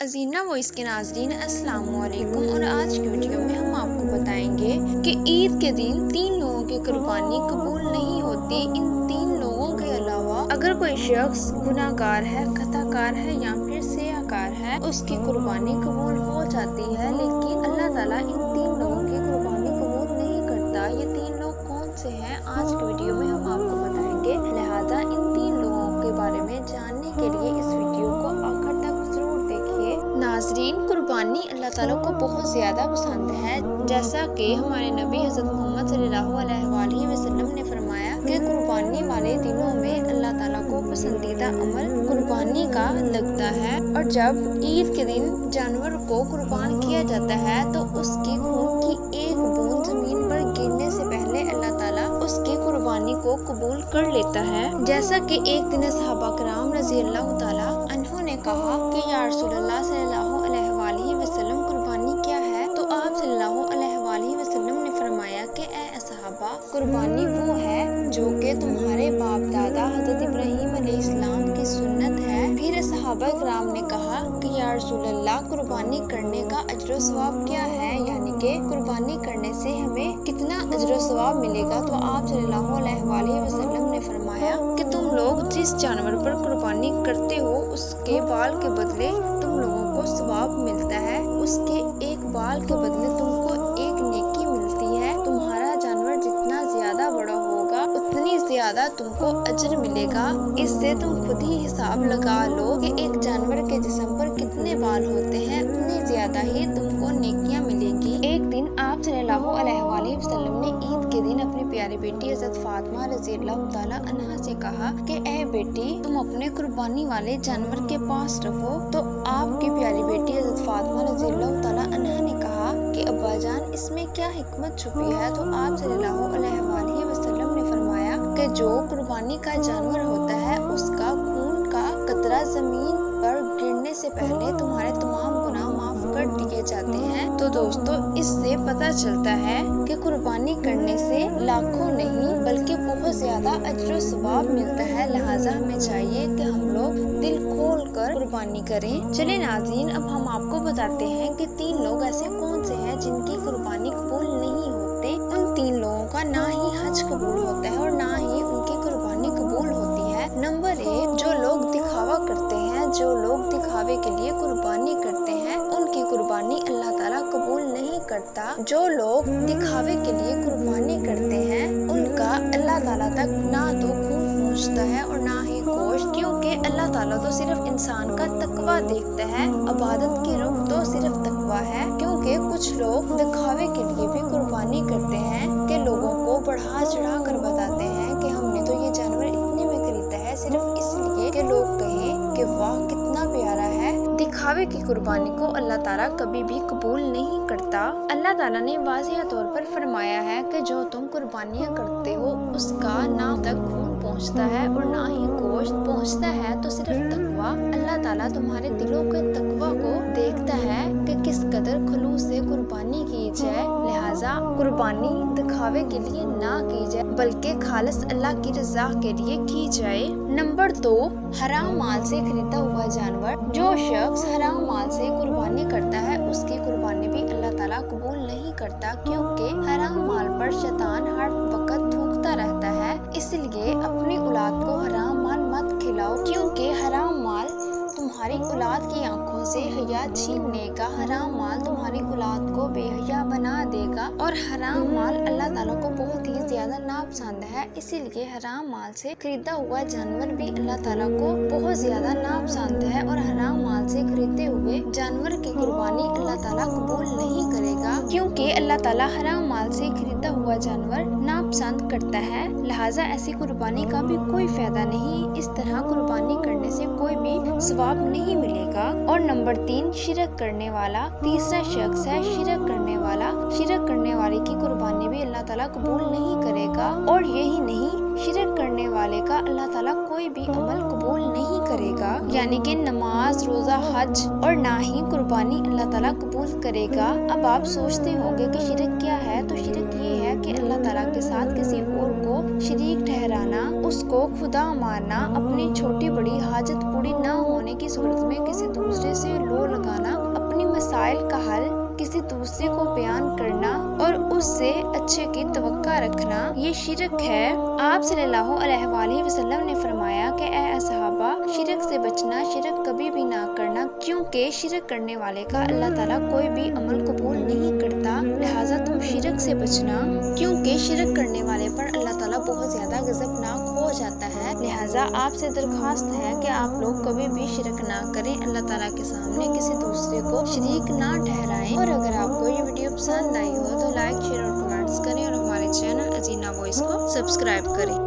Ajina voice के नाजरीन अस्सलाम वालेकुम। और आज की वीडियो में हम आपको बताएंगे कि ईद के दिन 3 लोगों की कुर्बानी कबूल नहीं होती। इन 3 लोगों के अलावा अगर कोई शख्स गुनाहगार है, खताकार है या फिर सियाहकार है, उसकी कुर्बानी कबूल हो जाती है, लेकिन अल्लाह ताला इन 3 लोगों की कुर्बानी कबूल नहीं करता। ये 3 लोग कौन से हैं, आज की वीडियो में हम आपको बताएंगे। लिहाजा इन 3 लोगों के बारे में जानने के लिए इस वीडियो को आखिर तक जरूर देखिए। नाजरीन, कुर्बानी अल्लाह ताला को बहुत ज़्यादा पसंद है। जैसा कि हमारे नबी हज़रत मोहम्मद सल्लल्लाहु अलैहि वसल्लम ने फरमाया कि कुर्बानी वाले दिनों में अल्लाह ताला को पसंदीदा अमल कुर्बानी का लगता है। और जब ईद के दिन जानवर को कुर्बान किया जाता है तो उसकी खून की एक बूंद जमीन पर गिरने से पहले अल्लाह ताला उसकी कुर्बानी को कबूल कर लेता है। जैसा कि एक दिन सहाबा कराम रज़ी अल्लाह ताला अन्हु ने कहा कि या रसूलल्लाह सल्लल्लाहु अलैहि वसल्लम कुर्बानी क्या है? तो आप सल्लल्लाहु अलैहि वसल्लम ने फरमाया कि ए सहाबा, कुर्बानी वो है जो कि तुम्हारे बाप दादा हज़रत इब्राहीम अलैहिस्सलाम की सुन्नत है। फिर सहाबा कराम ने कहा कि या रसूलल्लाह कुर्बानी करने का अजर सवाब क्या है, यानी कि कुर्बानी करने से हमें कितना अजर सवाब मिलेगा? तो आप सल्लल्लाहु अलैहि वसल्लम ने फरमाया कि तुम लोग जिस जानवर पर कुर्बानी करते हो उसके बाल के बदले तुम लोगों को सवाब मिलता है, उसके एक बाल के बदले तुमको एक नेकी मिलती है। तुम्हारा जानवर जितना ज्यादा बड़ा होगा उतनी ज्यादा तुमको अजर मिलेगा। इससे तुम खुद ही हिसाब लगा लो कि एक जानवर के जिस्म पर कितने बाल होते हैं, उतनी ज्यादा ही तुमको नेकियां मिलेगी। एक दिन आप सल्लल्लाहु अलैहि वसल्लम ने ईद के दिन अपनी प्यारी बेटी हज़रत फातिमा रज़ी अल्लाह ताला अन्हा से कहा कि ए बेटी, तुम अपने कुर्बानी वाले जानवर के पास रखो। तो आपकी प्यारी बेटी हज़रत फातिमा रज़ी अल्लाह ताला अन्हा ने कहा कि अब्बा जान, इसमें क्या हिकमत छुपी है? तो आप सल्लल्लाहु अलैहि वसल्लम ने फरमाया कि जो कुर्बानी का जानवर होता है उसका खून का कतरा जमीन पर गिरने से पहले तुम्हारे तमाम गुनाह माफ कर दिए जाते हैं। तो दोस्तों, इससे पता चलता है कि कुर्बानी करने से लाखों नहीं बल्कि बहुत ज्यादा अजर सवाब मिलता है। लिहाजा हमें चाहिए कि हम लोग दिल खोल कर कुर्बानी करें। चले नाज़रीन, अब हम आपको बताते हैं कि 3 लोग ऐसे कौन से हैं जिनकी कुर्बानी कबूल नहीं होते। उन 3 लोगों का ना ही हज कबूल होता है और ना ही उनकी कुर्बानी कबूल होती है। नंबर 1, जो लोग दिखावा करते हैं, जो लोग दिखावे के लिए कुर्बानी करते हैं, उनकी कुर्बानी अल्लाह ताला कबूल नहीं करता। जो लोग दिखावे के लिए कुर्बानी करते हैं उनका अल्लाह ताला तक ना तो खून पहुँचता है और ना ही गोश्त, क्योंकि अल्लाह ताला तो सिर्फ इंसान का तकवा देखता है। इबादत की रुख तो सिर्फ तकवा है। क्योंकि कुछ लोग दिखावे के लिए भी कुर्बानी करते हैं कि लोगों को बढ़ा चढ़ा कर बताते हैं कि हमने तो ये जानवर इतने में खरीदा है सिर्फ इसलिए कि लोग कहें कि वाह कितना प्यारा है। दिखावे की कुर्बानी को अल्लाह ताला कभी भी कबूल नहीं करता। अल्लाह ताला ने वाज़ेह तौर पर फरमाया है कि जो तुम कुर्बानियाँ करते हो उसका ना तक खून पहुँचता है और ना ही गोश्त पहुँचता है, तो सिर्फ तकवा। अल्लाह ताला तुम्हारे दिलों के तकवा को देखता है कि किस कदर खुलूस से कुर्बानी की जाए। लिहाजा कुर्बानी दिखावे के लिए ना की जाए बल्कि खालिस अल्लाह की रज़ा के लिए की जाए। नंबर 2, हराम माल से खरीदा हुआ जानवर। जो शख्स हराम माल से कुर्बानी करता है उसकी कुर्बानी भी अल्लाह ताला कबूल नहीं करता, क्योंकि हराम माल पर शैतान हर वक्त थूकता रहता है। इसलिए अपनी औलाद को हराम माल मत खिलाओ, क्योंकि हराम माल तुम्हारी औलाद की आंखों से हया छीन लेगा। हराम माल तुम्हारी औलाद को बेहया बना देगा और हराम माल अल्लाह ताला को बहुत ही ज्यादा नापसंद है। इसीलिए हराम माल से खरीदा हुआ जानवर भी अल्लाह ताला को बहुत ज्यादा नापसंद है और हराम माल से खरीदे हुए जानवर की कुर्बानी अल्लाह ताला कबूल नहीं करेगा, क्योंकि अल्लाह ताला हराम माल से खरीदा हुआ जानवर नापसंद करता है। लिहाजा ऐसी कुर्बानी का भी कोई फायदा नहीं। इस तरह कुर्बानी करने से कोई भी सवाब नहीं मिलेगा। और नंबर 3, शिरक करने वाला। तीसरा शख्स है शिरक करने वाला। शिरक करने वाले की कुर्बानी भी अल्लाह ताला कबूल नहीं करेगा। और यही नहीं, شرک کرنے والے کا اللہ تعالیٰ کوئی بھی عمل قبول نہیں کرے گا، یعنی کہ نماز، روزہ، حج اور نہ ہی قربانی اللہ تعالیٰ قبول کرے گا۔ اب آپ سوچتے ہوں گے کہ شرک کیا ہے؟ تو شرک یہ ہے کہ اللہ تعالیٰ کے ساتھ کسی اور کو شریک ٹھہرانا، اس کو خدا ماننا، اپنی چھوٹی بڑی حاجت پوری نہ ہونے کی صورت میں کسی دوسرے سے لو لگانا، اپنی مسائل کا حل کسی دوسرے کو بیان کرنا اور اس سے اچھے کی توقع رکھنا، یہ شرک ہے۔ آپ صلی اللہ علیہ وآلہ وسلم نے فرمایا کہ اے اصحابہ، شرک سے بچنا، شرک کبھی بھی نہ کرنا، کیونکہ شرک کرنے والے کا اللہ تعالیٰ کوئی بھی عمل قبول نہیں کرتا، لہٰذا تم شرک سے بچنا، کیونکہ شرک کرنے والے پر اللہ تعالیٰ بہت زیادہ غضبناک ہو جاتا ہے۔ لہٰذا آپ سے درخواست ہے کہ آپ لوگ کبھی بھی شرک نہ کریں، اللہ تعالیٰ کے سامنے کسی دوسرے کو شریک نہ ٹھہرائیں۔ اور اگر آپ کو یہ ویڈیو پسند آئی ہو تو لائک، شیئر اور کمنٹس کریں اور ہمارے چینل ازینہ وائس کو سبسکرائب کریں۔